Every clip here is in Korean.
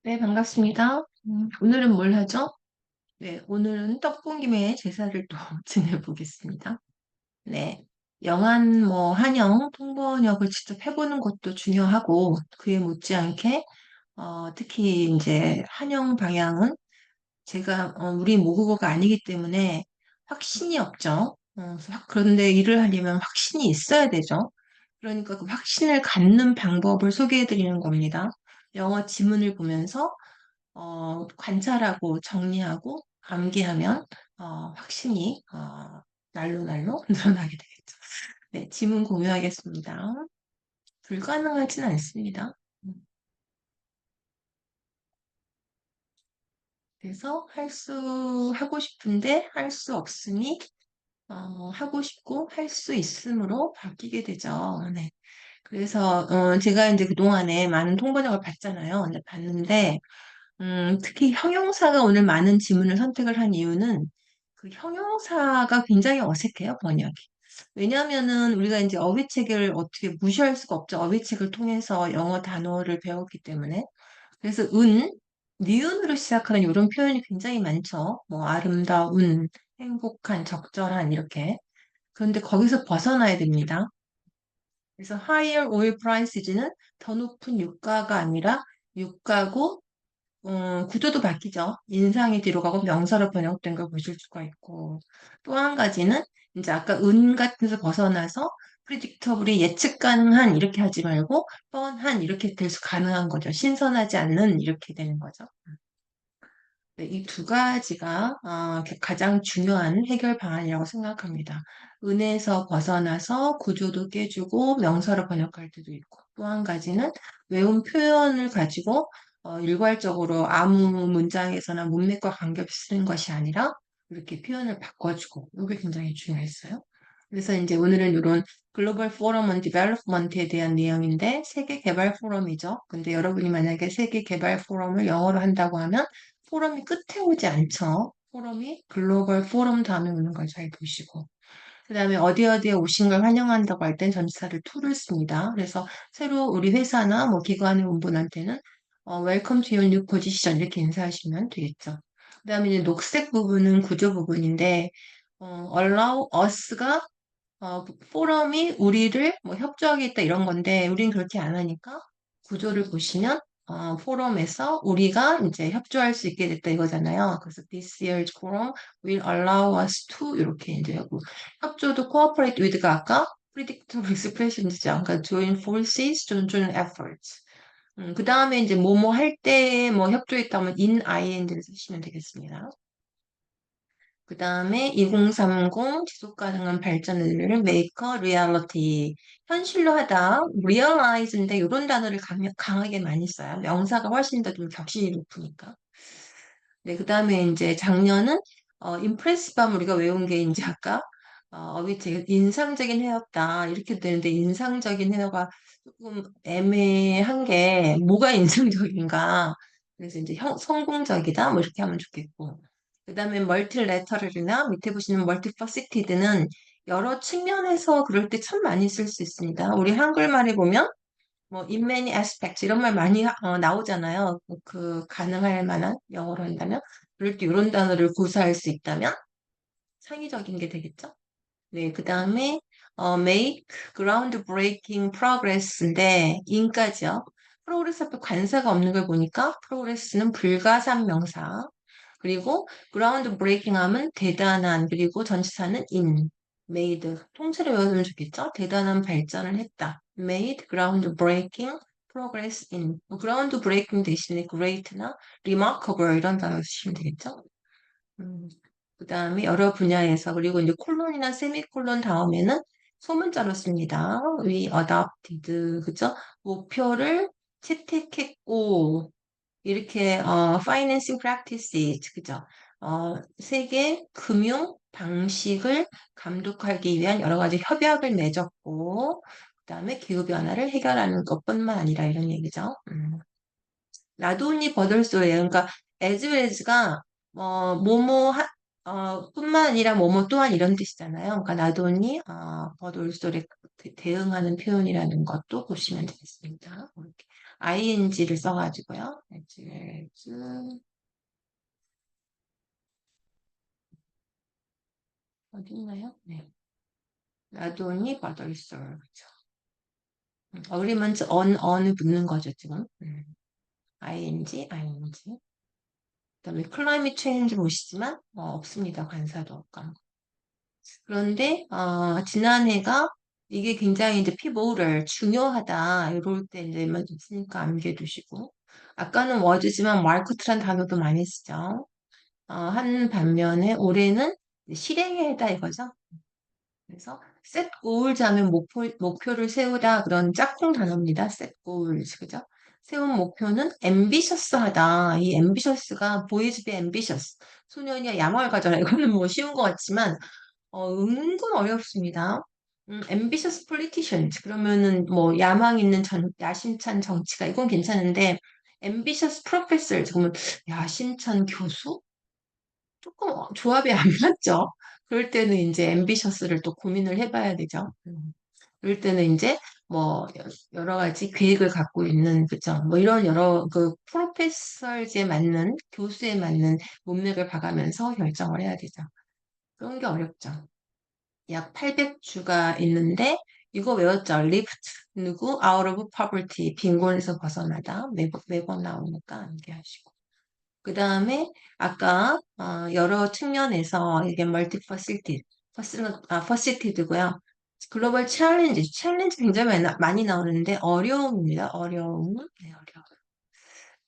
네, 반갑습니다. 오늘은 뭘 하죠? 네, 오늘은 떡볶김에 제사를 또 지내보겠습니다. 네, 영한 한영 통번역을 직접 해보는 것도 중요하고, 그에 못지않게, 특히 이제 한영 방향은 제가, 우리 모국어가 아니기 때문에 확신이 없죠. 그런데 일을 하려면 확신이 있어야 되죠. 그러니까 그 확신을 갖는 방법을 소개해 드리는 겁니다. 영어 지문을 보면서 관찰하고 정리하고 암기하면 확신이 날로 날로 늘어나게 되겠죠. 네, 지문 공유하겠습니다. 불가능하진 않습니다. 음, 그래서 하고 싶은데 할 수 없으니 하고 싶고 할 수 있음으로 바뀌게 되죠. 네. 그래서 제가 이제 그동안에 많은 통번역을 봤잖아요. 근데 봤는데 특히 형용사가 오늘 많은 지문을 선택을 한 이유는 그 형용사가 굉장히 어색해요, 번역이. 왜냐하면은 우리가 이제 어휘책을 어떻게 무시할 수가 없죠. 어휘책을 통해서 영어 단어를 배웠기 때문에. 그래서 니은으로 시작하는 이런 표현이 굉장히 많죠. 뭐 아름다운, 행복한, 적절한 이렇게. 그런데 거기서 벗어나야 됩니다. 그래서 higher oil prices는 더 높은 유가가 아니라 유가고 구조도 바뀌죠. 인상이 뒤로 가고 명사로 번역된 걸 보실 수가 있고, 또 한 가지는 이제 아까 은 같은 데서 벗어나서 predictably 예측 가능한 이렇게 하지 말고 뻔한 이렇게 될 수 가능한 거죠. 신선하지 않는 이렇게 되는 거죠. 네, 이 두 가지가 가장 중요한 해결 방안이라고 생각합니다. 은에서 벗어나서 구조도 깨주고 명사로 번역할 때도 있고 또 한 가지는 외운 표현을 가지고 일괄적으로 아무 문장에서나 문맥과 관계없이 쓰는 것이 아니라 이렇게 표현을 바꿔주고 이게 굉장히 중요했어요. 그래서 이제 오늘은 이런 글로벌 포럼 온 디벨롭먼트에 대한 내용인데 세계 개발 포럼이죠. 근데 여러분이 만약에 세계 개발 포럼을 영어로 한다고 하면 포럼이 끝에 오지 않죠. 포럼이 글로벌 포럼 다음에 오는 걸 잘 보시고. 그 다음에 어디 어디에 오신 걸 환영한다고 할 땐 전치사를 to를 씁니다. 그래서 새로 우리 회사나 뭐 기관의 분한테는 Welcome to your new position 이렇게 인사하시면 되겠죠. 그 다음에 이제 녹색 부분은 구조 부분인데 allow us가 포럼이 우리를 뭐 협조하겠다 이런 건데 우린 그렇게 안 하니까 구조를 보시면 포럼에서 우리가 이제 협조할 수 있게 됐다 이거잖아요. 그래서 this year's forum will allow us to 이렇게 이제 하고 협조도 cooperate with가 아까 predictable expressions죠. 그러니까 join forces, join efforts. 그 다음에 이제 뭐뭐 할 때 뭐 협조했다면 in ing를 쓰시면 되겠습니다. 그 다음에 2030 지속 가능한 발전을 make a reality. 현실로 하다, realize인데 이런 단어를 강하게 많이 써요. 명사가 훨씬 더 좀 격식이 높으니까. 네, 그 다음에 이제 작년은 impressive하면 우리가 외운 게 이제 아까 어휘책 인상적인 해였다 이렇게 되는데 인상적인 해어가 조금 애매한 게 뭐가 인상적인가 그래서 이제 성공적이다 뭐 이렇게 하면 좋겠고 그 다음에 멀티레터럴이나 밑에 보시는 멀티퍼시티드는 여러 측면에서 그럴 때 참 많이 쓸 수 있습니다. 우리 한글말에 보면 뭐 in many aspects 이런 말 많이 나오잖아요. 그 가능할 만한 영어로 한다면 그럴 때 이런 단어를 구사할 수 있다면 창의적인 게 되겠죠. 네, 그 다음에 make groundbreaking progress인데 in까지요. 프로그레스 앞에 관사가 없는 걸 보니까 프로그레스는 불가산 명사. 그리고 groundbreaking 하면 대단한 그리고 전치사는 in, made 통째로 외워두면 좋겠죠. 대단한 발전을 했다. made groundbreaking progress in groundbreaking 대신에 great나 remarkable 이런 단어 쓰시면 되겠죠. 음, 그 다음에 여러 분야에서 그리고 이제 콜론이나 세미콜론 다음에는 소문자로 씁니다. We adopted 그죠? 목표를 채택했고 이렇게 financing practices 그죠? 세계 금융 방식을 감독하기 위한 여러 가지 협약을 맺었고 그다음에 기후 변화를 해결하는 것뿐만 아니라 이런 얘기죠. 나돈이 버들소예요. 그러니까 as well as가 뿐만 아니라 뭐뭐 또한 이런 뜻이잖아요. 그러니까 나돈이 버들소에 대응하는 표현이라는 것도 보시면 되겠습니다. 이렇게. ing를 써가지고요. 어디 있나요? 네. 라돈이 받아 있어요. 그죠? 어그리먼트 on을 붙는 거죠, 지금. ing. 그다음에 클라이밋 체인지 보시지만 없습니다. 관사도 없고. 그런데 지난해가 이게 굉장히 이제 피보를 중요하다 이럴 때 이제만 있으니까 암기해 두시고 아까는 워즈지만 마르크트란 단어도 많이 쓰죠. 한 반면에 올해는 실행에 해다 이거죠. 그래서 set goals 하면 목표를 세우다 그런 짝꿍 단어입니다. set goals 그죠? 세운 목표는 ambitious하다. 이 ambitious가 boys be ambitious. 소년이 야망을 가져라. 이거는 뭐 쉬운 것 같지만 은근 어렵습니다. ambitious politicians 그러면은 뭐 야망 있는 야심찬 정치가 이건 괜찮은데 ambitious professors 그러면 야심찬 교수? 조금 조합이 안 맞죠. 그럴 때는 이제 ambitious를 또 고민을 해봐야 되죠. 그럴 때는 이제 뭐 여러 가지 계획을 갖고 있는 그죠. 뭐 이런 여러 그 프로페서에 맞는 교수에 맞는 문맥을 봐가면서 결정을 해야 되죠. 그런 게 어렵죠. 약 800주가 있는데 이거 외웠죠? lift 누구 out of poverty 빈곤에서 벗어나다 매번 나오니까 암기하시고 그 다음에 아까 여러 측면에서 이게 멀티퍼시티드 퍼시티드고요. 글로벌 챌린지 굉장히 많이 나오는데 어려움입니다. 어려움. 네, 어려움.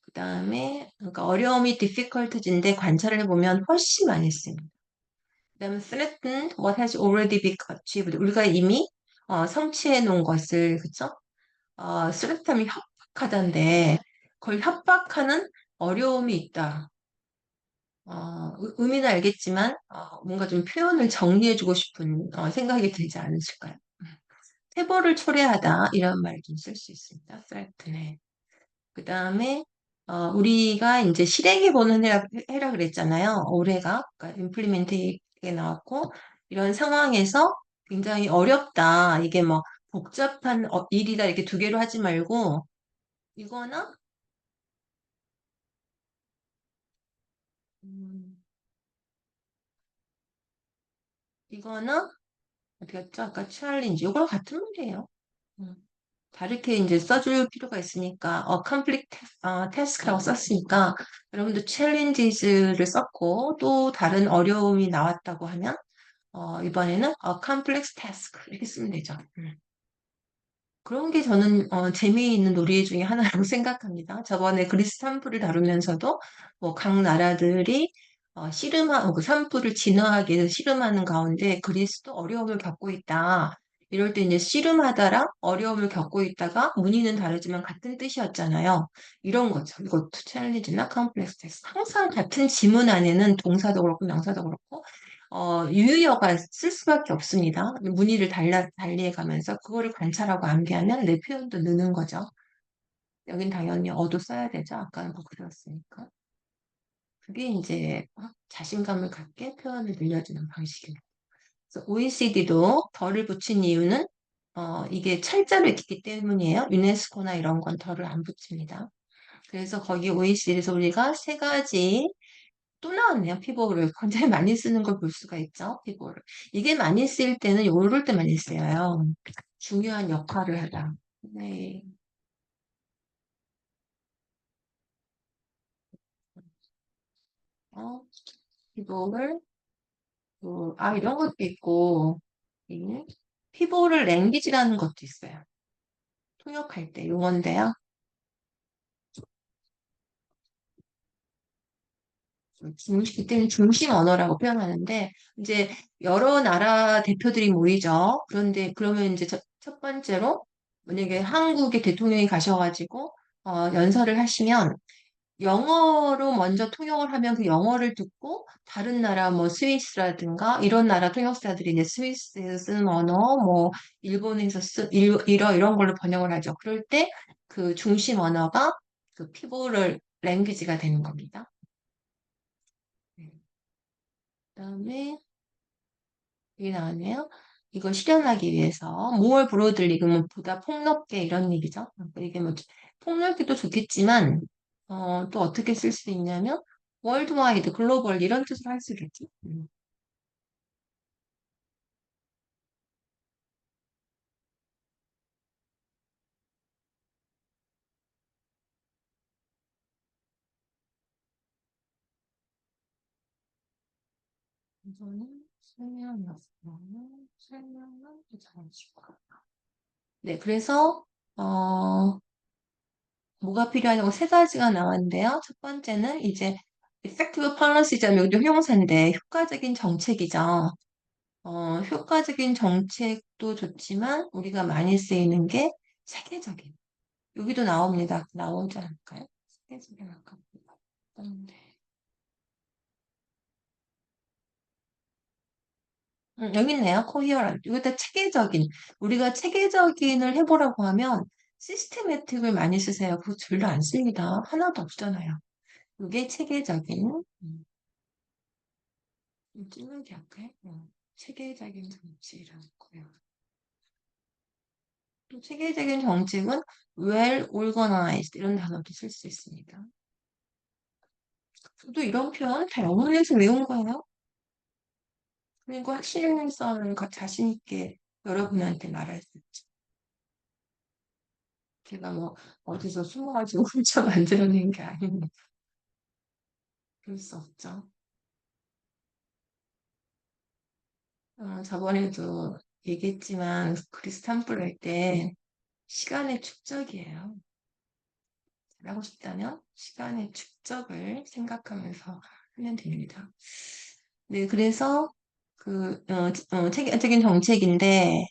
그 다음에 그러니까 어려움이 difficult인데 관찰을 해보면 훨씬 많이 씁니다. 그다음에 threaten what has already been achieved. 우리가 이미 성취해 놓은 것을 그쵸? threaten이 협박하다인데 그걸 협박하는 어려움이 있다. 의미는 알겠지만 뭔가 좀 표현을 정리해주고 싶은 생각이 들지 않으실까요? 태보를 초래하다 이런 말 좀 쓸 수 있습니다. threaten에. 그 다음에 우리가 이제 실행해보는 해라 그랬잖아요. 올해가 그러니까 임플리멘트에 나왔고 이런 상황에서 굉장히 어렵다. 이게 뭐 복잡한 일이다 이렇게 두 개로 하지 말고 이거나 음, 이거나 어디 갔죠? 아까 챌린지 이거랑 같은 말이에요. 음, 다르게 이제 써줄 필요가 있으니까 컴플릿 태스크라고 썼으니까 여러분도 챌린지를 썼고 또 다른 어려움이 나왔다고 하면 이번에는 complex task 이렇게 쓰면 되죠. 그런 게 저는 재미있는 놀이 중에 하나라고 생각합니다. 저번에 그리스 산불을 다루면서도 뭐 각 나라들이 그 산불을 진화하기 위해서 씨름하는 가운데 그리스도 어려움을 겪고 있다. 이럴 때 이제 씨름하다랑 어려움을 겪고 있다가 문의는 다르지만 같은 뜻이었잖아요. 이런 거죠. 이것도 챌린지나 컴플렉스 테스트. 항상 같은 지문 안에는 동사도 그렇고 명사도 그렇고 유의어가 쓸 수밖에 없습니다. 무늬를 달리해 가면서 그거를 관찰하고 암기하면 내 표현도 느는 거죠. 여긴 당연히 어도 써야 되죠. 아까는 뭐 그렸으니까. 그게 이제 자신감을 갖게 표현을 늘려주는 방식입니다. 그래서 OECD도 덜을 붙인 이유는 이게 철자로 있기 때문이에요. 유네스코나 이런 건 덜을 안 붙입니다. 그래서 거기 OECD에서 우리가 세 가지 또 나왔네요. 피보를 굉장히 많이 쓰는 걸 볼 수가 있죠. 피보를. 이게 많이 쓰일 때는 요럴 때 많이 쓰여요. 중요한 역할을 하다. 네. 어, 피보를 이런 것도 있고 이 피보를 랭귀지라는 것도 있어요. 통역할 때 용어인데요. 이때는 중심 언어라고 표현하는데 이제 여러 나라 대표들이 모이죠. 그런데 그러면 이제 첫 번째로 만약에 한국의 대통령이 가셔가지고 연설을 하시면 영어로 먼저 통역을 하면 그 영어를 듣고 다른 나라 뭐 스위스라든가 이런 나라 통역사들이 이제 스위스에서 쓰는 언어 뭐 일본에서 이런 걸로 번역을 하죠. 그럴 때 그 중심 언어가 그 피보럴 랭귀지가 되는 겁니다. 네. 그다음에 여기 나왔네요. 이걸 실현하기 위해서 more broadly 그러면 보다 폭넓게 이런 얘기죠. 이게 뭐 폭넓기도 좋겠지만 또 어떻게 쓸 수 있냐면 월드와이드, 글로벌 이런 뜻으로 할 수 있겠지. 우선은 설명은 잘해주고. 네, 그래서 뭐가 필요하냐고 세 가지가 나왔는데요. 첫 번째는 이제 effective policy잖아요. 여기도 형용사인데 효과적인 정책이죠. 효과적인 정책도 좋지만 우리가 많이 쓰이는 게 세계적인. 여기도 나옵니다. 나오지 않을까요? 세계적인 아까 봤는데. 여기 있네요. coherent. 이것도 체계적인. 우리가 체계적인을 해보라고 하면 시스테매틱을 많이 쓰세요. 그거 별로 안 씁니다. 하나도 없잖아요. 이게 체계적인. 찜을 약해? 체계적인 정치라고요. 또 체계적인 정책은 well organized 이런 단어도 쓸 수 있습니다. 저도 이런 표현 다 영문에서 외운 거예요. 그리고 확실성을 자신 있게 여러분한테 말할 수 있죠. 제가 뭐 어디서 숨어가지고 훔쳐 만들어낸 게 아니니 그럴 수 없죠. 저번에도 얘기했지만 그리스 탐구를 할 때 시간의 축적이에요. 잘하고 싶다면 시간의 축적을 생각하면서 하면 됩니다. 네, 그래서 체계적인 정책인데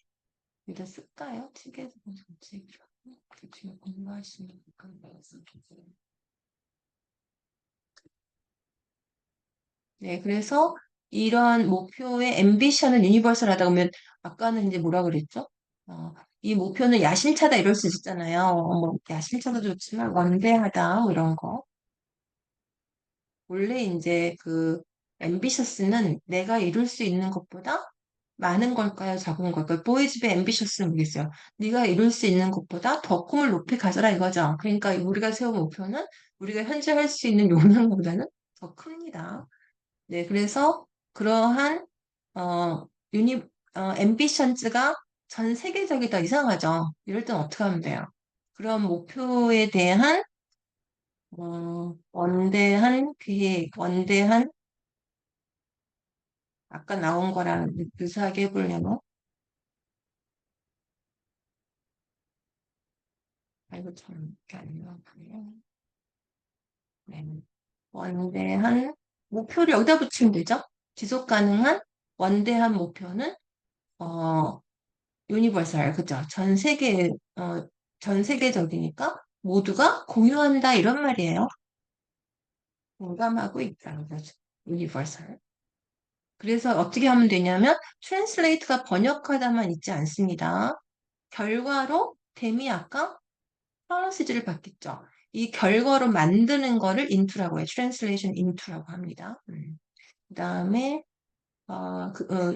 여기다 쓸까요? 체계적인 정책이라고. 그 중에 공부하시는 분서 네, 그래서 이런 목표의 앰비션은 유니버설하다 보면 아까는 이제 뭐라 그랬죠? 이 목표는 야심차다 이럴 수 있잖아요. 뭐 야심차도 좋지만 원대하다 뭐 이런 거. 원래 이제 그 ambitious는 내가 이룰 수 있는 것보다 많은 걸까요? 작은 걸까요? 보이즈의 ambitious는 모르겠어요. 네가 이룰 수 있는 것보다 더 꿈을 높이 가져라 이거죠. 그러니까 우리가 세운 목표는 우리가 현재 할 수 있는 욕망보다는 더 큽니다. 네, 그래서 그러한 유니 앰비션즈가 전 세계적이다 이상하죠. 이럴 땐 어떻게 하면 돼요? 그런 목표에 대한 원대한 계획, 원대한 아까 나온 거랑 유사하게 해보려면 아이고 참 이렇게 안 나오네요. 네. 원대한 목표를 여기다 붙이면 되죠? 지속 가능한 원대한 목표는 어 유니버설 그죠? 전 세계적이니까 모두가 공유한다 이런 말이에요. 공감하고 있다는 거죠. 유니버설. 그래서 어떻게 하면 되냐면 트랜슬레이트가 번역하다만 있지 않습니다. 결과로 댐이 아까 플러시즈를 받겠죠. 이 결과로 만드는 거를 into라고 해요. translation into라고 합니다. 그다음에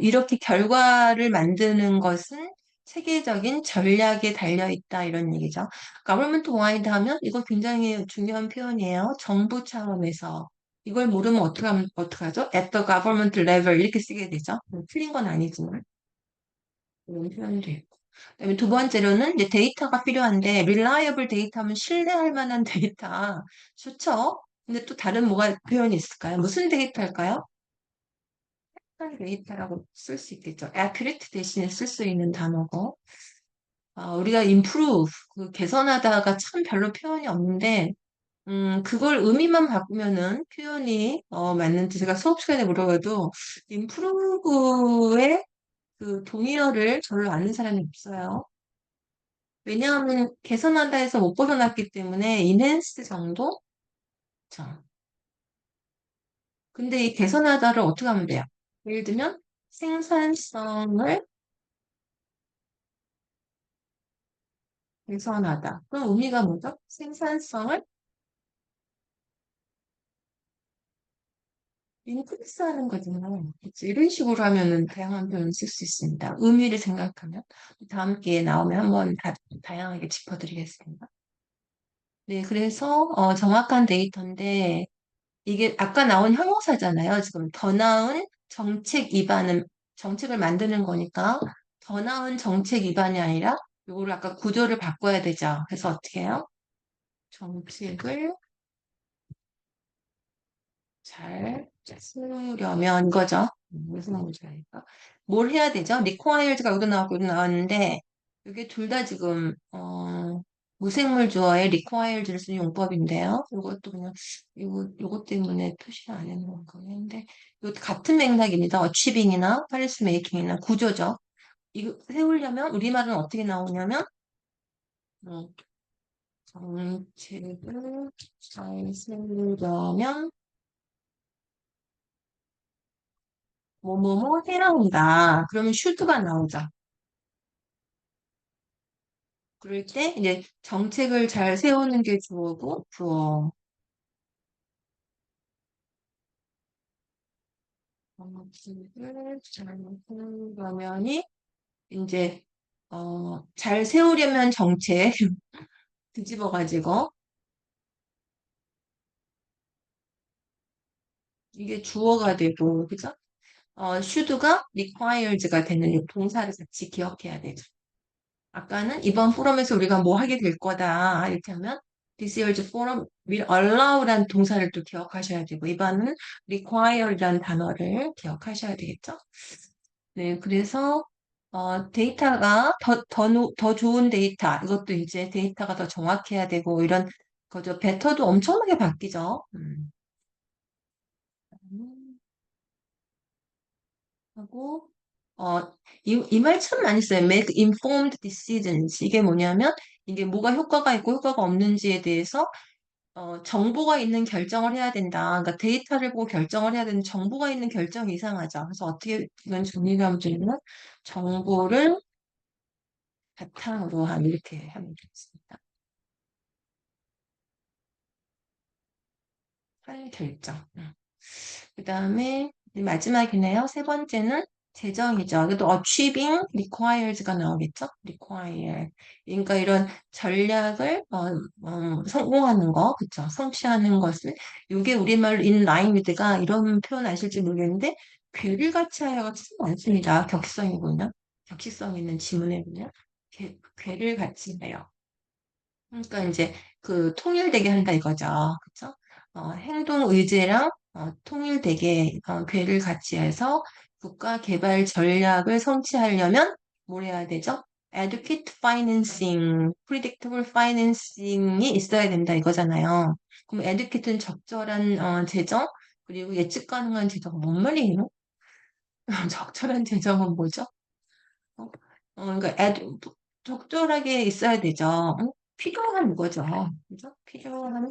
이렇게 결과를 만드는 것은 체계적인 전략에 달려 있다 이런 얘기죠. government wide 하면 이거 굉장히 중요한 표현이에요. 정부 차원에서 이걸 모르면 어떡하죠? at the government level 이렇게 쓰게 되죠. 틀린 건 아니지만 이런 표현이 되고. 그다음에 두 번째로는 이제 데이터가 필요한데 reliable 데이터 하면 신뢰할 만한 데이터 좋죠. 근데 또 다른 뭐가 표현이 있을까요? 무슨 데이터일까요? 데이터라고 쓸 수 있겠죠. accurate 대신에 쓸 수 있는 단어고. 우리가 improve, 그 개선하다가 참 별로 표현이 없는데, 그걸 의미만 바꾸면은 표현이 맞는지 제가 수업 시간에 물어봐도 improve의 그 동의어를 별로 아는 사람이 없어요. 왜냐하면 개선한다 해서 못 벗어났기 때문에 enhance 정도? 자, 근데 이 개선하다를 어떻게 하면 돼요? 예를 들면 생산성을 개선하다. 그럼 의미가 뭐죠? 생산성을 인프레스 하는 거잖아요. 그치? 이런 식으로 하면은 다양한 표현을 쓸 수 있습니다. 의미를 생각하면. 다음 기회에 나오면 한번 다양하게 짚어드리겠습니다. 네, 그래서 정확한 데이터인데 이게 아까 나온 형용사잖아요. 지금 더 나은 정책 입안은 정책을 만드는 거니까 더 나은 정책 입안이 아니라 요거를 아까 구조를 바꿔야 되죠. 그래서 어떻게 해요? 정책을 잘 쓰려면 이거죠. 무슨 문제일까? 뭘 해야 되죠? required가 여기도 나왔고 여기도 나왔는데 이게 둘 다 지금 무생물 주어에 required를 쓴 용법인데요. 이것도 그냥 요것 때문에 표시를 안 해놓은 거였는데 이거 같은 맥락입니다. achieving이나 policy making이나 구조죠. 이거 세우려면 우리말은 어떻게 나오냐면 음, 정책을 잘 세우려면 뭐뭐뭐 해야 한다. 그러면 should가 나오죠. 그럴 때 이제 정책을 잘 세우는 게 주어고 주어. 정책을 잘 세우려면이 이제 잘 세우려면 정책 뒤집어가지고 이게 주어가 되고 그죠? should가 required가 되는 이 동사를 같이 기억해야 되죠. 아까는 이번 포럼에서 우리가 뭐 하게 될 거다 이렇게 하면 this year's forum will allow라는 동사를 또 기억하셔야 되고 이번은 require라는 단어를 기억하셔야 되겠죠? 네, 그래서 데이터가 더 좋은 데이터 이것도 이제 데이터가 더 정확해야 되고 이런 거죠. 베터도 엄청나게 바뀌죠. 하고 어, 이 말 참 많이 써요. make informed decisions. 이게 뭐냐면 이게 뭐가 효과가 있고 효과가 없는지에 대해서 정보가 있는 결정을 해야 된다. 그러니까 데이터를 보고 결정을 해야 되는 정보가 있는 결정이 이상하죠. 그래서 어떻게 이건 정리를 하면 되냐면 정보를 바탕으로 한 이렇게 하면 되겠습니다. 한 결정. 그 다음에 마지막이네요. 세 번째는 재정이죠. 그래도 achieving requires가 나오겠죠? require. 그러니까 이런 전략을 성공하는 거, 그쵸? 성취하는 것을 이게 우리말로 in line with가 이런 표현 아실지 모르겠는데 괴를 같이 하여가 참 많습니다. 격성이군요. 격식성 있는 지문에 보면 괴를 같이 해요. 그러니까 이제 그 통일되게 한다 이거죠. 그쵸? 행동 의제랑 통일되게 궤를 같이 해서 국가 개발 전략을 성취하려면 뭘 해야 되죠? adequate financing, predictable financing이 있어야 된다 이거잖아요. 그럼 adequate는 적절한 재정, 그리고 예측 가능한 재정, 뭔 말이에요? 적절한 재정은 뭐죠? 어, 그러니까 적절하게 있어야 되죠. 필요한 거죠. 그죠? 필요한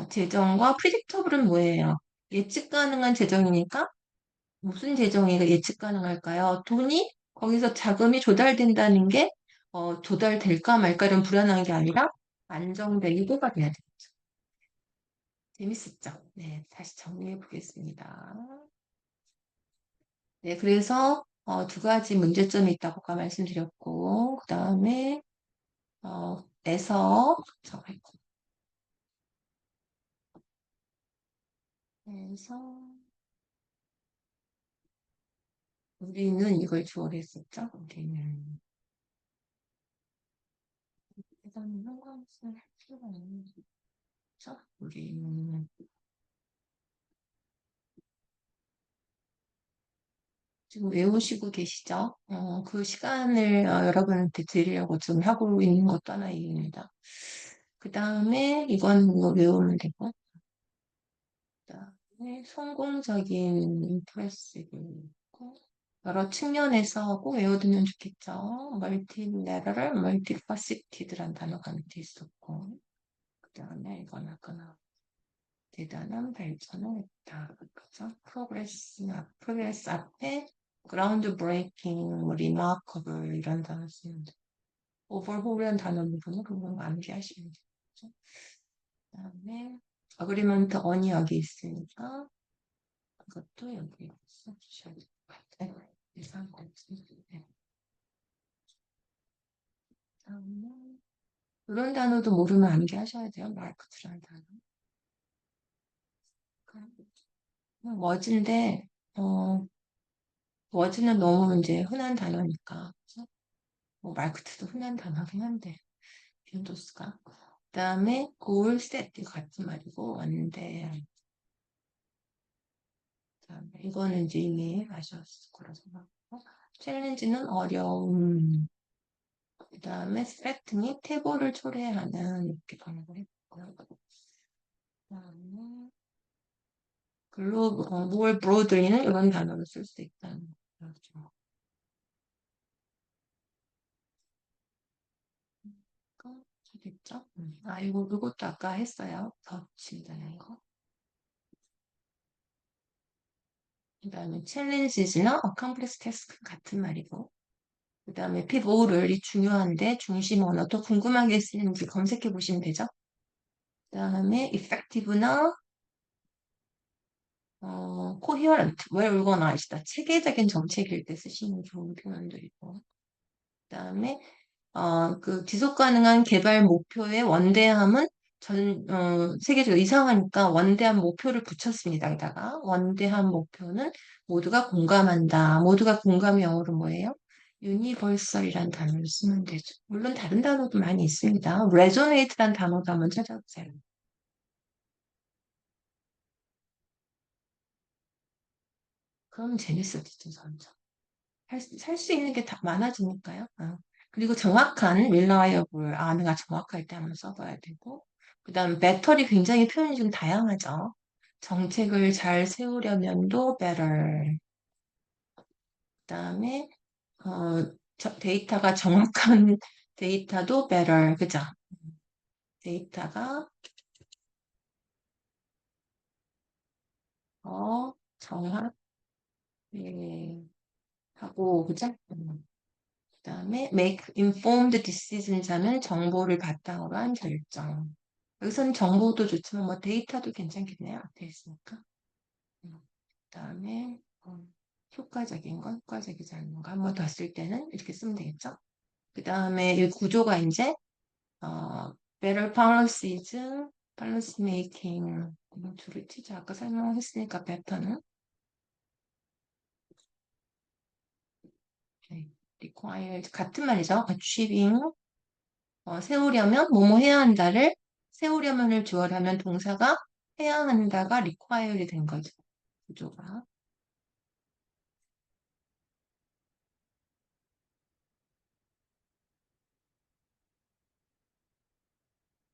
재정과 프리딕터블은 뭐예요? 예측 가능한 재정이니까 무슨 재정이 예측 가능할까요? 돈이 거기서 자금이 조달된다는 게 조달될까 말까 이런 불안한 게 아니라 안정되게 유도가 돼야 되죠. 재밌었죠? 네, 다시 정리해 보겠습니다. 네, 그래서 두 가지 문제점이 있다고 아까 말씀드렸고, 그 다음에 에서 에서 우리는 이걸 주어로 했었죠. 우리는 대단히 상관없을 필요가 있는 거죠. 우리는 지금 외우시고 계시죠? 그 시간을 여러분한테 드리려고 지금 하고 있는 것도 하나 이유입니다. 그 다음에 이건 뭐 외우면 되고, 그 다음에 성공적인 임프레시브 있고, 여러 측면에서 꼭 외워두면 좋겠죠. 멀티레터럴, 멀티파시티드란 단어가 밑에 있었고, 그 다음에 이건 아까 나 대단한 발전을 했다. 그죠? 프로그레스 앞에 그라운드 브레이킹, 뭐 리마커블 이런 단어 쓰면 돼. 오버홀이라는 단어 부분은 그건 암기하시면 되죠. 그다음에 어그리먼트 언이 여기 있으니까 이것도 여기 써주셔야 될 것 같아요. 이상 없습니다. 네. 다음에 이런 단어도 모르면 암기하셔야 돼요. 마르크트라는 단어. 워즈인데 워즈는 너무 이제 흔한 단어니까. 그래서 뭐 마르크트도 흔한 단어긴 한데 빈도스가. 그다음에 골 세트 같은 말이고 원대. 그다음에 이거는 이제 이미 아셨을 거라 생각하고 챌린지는 어려움. 그다음에 스트레트니 태보를 초래하는 이렇게 번역을 했고요. 그다음에 뭘 브로드리는 이런 단어를 쓸 수 있다는 거죠. 되겠죠? 이것도 아까 했어요. 덧친다는 거. 그 다음에 챌린지나 어컴플렉스 태스크 같은 말이고 그 다음에 피보를 이 중요한데 중심 언어 또 궁금하게 쓰이는지 검색해 보시면 되죠. 그 다음에 effective나 coherent, well organized, 체계적인 정책일 때 쓰시는 좋은 표현들이고 그 다음에 그 지속 가능한 개발 목표의 원대함은 세계적으로 이상하니까 원대한 목표를 붙였습니다. 여기다가 원대한 목표는 모두가 공감한다. 모두가 공감의 영어로 뭐예요? 유니버설이란 단어를 쓰면 되죠. 물론 다른 단어도 많이 있습니다. resonate란 단어도 한번 찾아보세요. 그럼 재밌어지죠, 점점. 살 수 있는 게 다 많아지니까요. 그리고 정확한 reliable, 내가 정확할 때 한번 써봐야 되고, 그 다음 배터리 굉장히 표현이 좀 다양하죠. 정책을 잘 세우려면도 better. 그 다음에 데이터가 정확한 데이터도 better, 그죠? 데이터가 정확, 예, 하고, 그죠? 그다음에 make informed decisions 하면 정보를 바탕으로 한 결정. 여기서는 정보도 좋지만 뭐 데이터도 괜찮겠네요. 앞에 있으니까. 그다음에 효과적인 거, 효과적이지 않은 거 한 번 더 쓸 때는 이렇게 쓰면 되겠죠. 그다음에 이 구조가 이제 better policies, policy making 줄을 치죠. 아까 설명했으니까 better는 네, require 같은 말이죠. achieving 세우려면 뭐뭐 해야 한다를 세우려면을 주어로 하면 동사가 해야 한다가 require이 된 거죠. 구조가.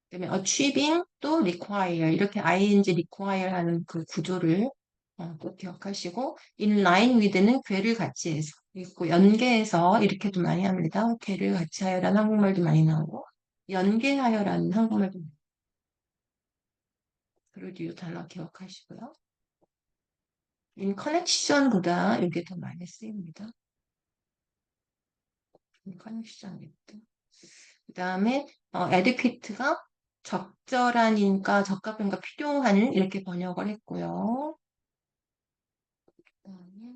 그다음에 achieving 또 require 이렇게 ing require 하는 그 구조를 꼭 기억하시고 in line with는 궤를 같이 해서 있고 연계해서 이렇게도 많이 합니다. 궤를 같이 하여라는 한국말도 많이 나오고 연계하여라는 한국말도 그럴 이 단어 기억하시고요. in connection보다 이게 더 많이 쓰입니다. 커넥션겠죠. 그 다음에 adequate가 적절한인가 적합한가 필요한 이렇게 번역을 했고요. 그다음에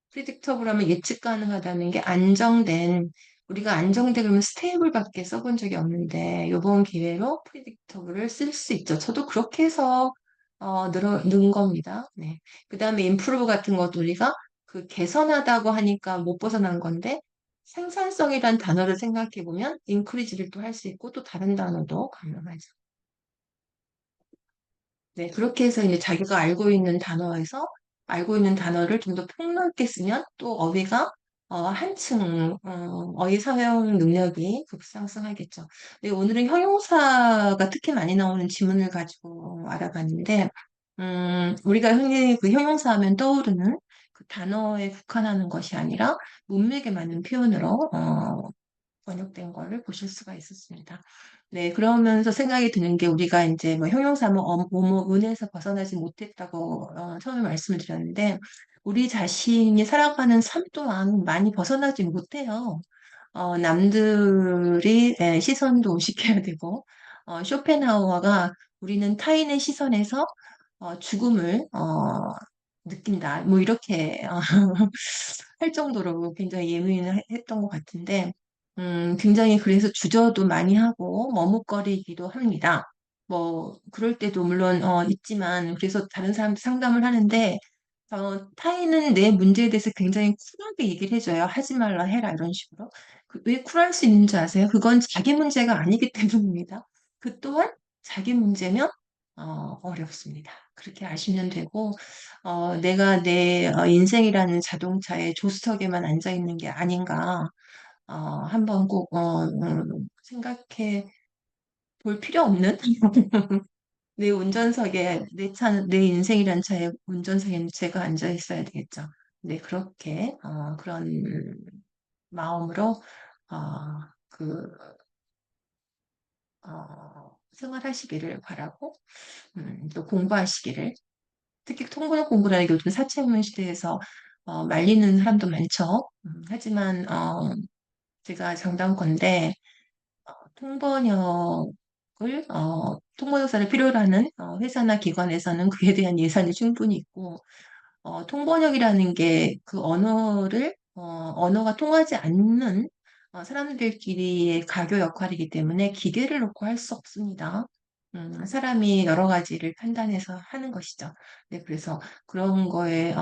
predictable 하면 예측 가능하다는 게 안정된 우리가 안정된 그러면 스테이블밖에 써본 적이 없는데 이번 기회로 predictable을 쓸 수 있죠. 저도 그렇게 해서 넣은 겁니다. 네. 그다음에 improve 같은 것도 우리가 그 개선하다고 하니까 못 벗어난 건데 생산성이란 단어를 생각해 보면 increase를 또 할 수 있고 또 다른 단어도 가능하죠. 네, 그렇게 해서 이제 자기가 알고 있는 단어를 좀 더 폭넓게 쓰면 또 어휘가 한층 어휘 사용 능력이 급상승하겠죠. 네, 오늘은 형용사가 특히 많이 나오는 지문을 가지고 알아봤는데, 우리가 흔히 그 형용사 하면 떠오르는 그 단어에 국한하는 것이 아니라 문맥에 맞는 표현으로 번역된 거를 보실 수가 있었습니다. 네, 그러면서 생각이 드는 게 우리가 이제 뭐 형용사뭐 뭐뭐 은에서 벗어나지 못했다고 처음에 말씀을 드렸는데 우리 자신이 살아가는 삶 또한 많이 벗어나지 못해요. 남들이 시선도 의식해야 되고 쇼펜하우어가 우리는 타인의 시선에서 죽음을 느낀다. 뭐 이렇게 할 정도로 굉장히 예민을 했던 것 같은데, 굉장히 그래서 주저도 많이 하고 머뭇거리기도 합니다. 뭐 그럴 때도 물론 있지만 그래서 다른 사람들 상담을 하는데 타인은 내 문제에 대해서 굉장히 쿨하게 얘기를 해줘요. 하지 말라 해라 이런 식으로. 왜 쿨할 수 있는 줄 아세요? 그건 자기 문제가 아니기 때문입니다. 그 또한 자기 문제면 어렵습니다. 그렇게 아시면 되고 내가 내 인생이라는 자동차의 조수석에만 앉아 있는 게 아닌가 한번 꼭 생각해 볼 필요 없는 내 운전석에 내 인생이란 차의 운전석에는 제가 앉아 있어야 되겠죠. 네, 그렇게 그런 마음으로 그 생활하시기를 바라고 또 공부하시기를 특히 통번역 공부라는 게 요즘 사채업무 시대에서 말리는 사람도 많죠. 하지만 제가 장담컨대 통번역사를 필요로 하는 회사나 기관에서는 그에 대한 예산이 충분히 있고 통번역이라는 게 그 언어가 통하지 않는 사람들끼리의 가교 역할이기 때문에 기계를 놓고 할 수 없습니다. 사람이 여러 가지를 판단해서 하는 것이죠. 네, 그래서 그런 거에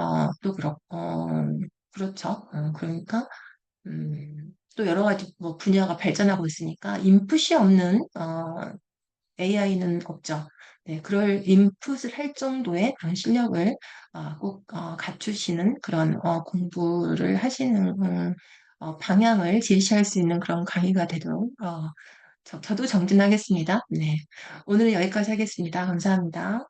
그렇죠. 그러니까 또 여러 가지 뭐 분야가 발전하고 있으니까 인풋이 없는 AI는 없죠. 네, 그럴 인풋을 할 정도의 그런 실력을 꼭 갖추시는 그런 공부를 하시는 방향을 제시할 수 있는 그런 강의가 되도록 저도 정진하겠습니다. 네, 오늘은 여기까지 하겠습니다. 감사합니다.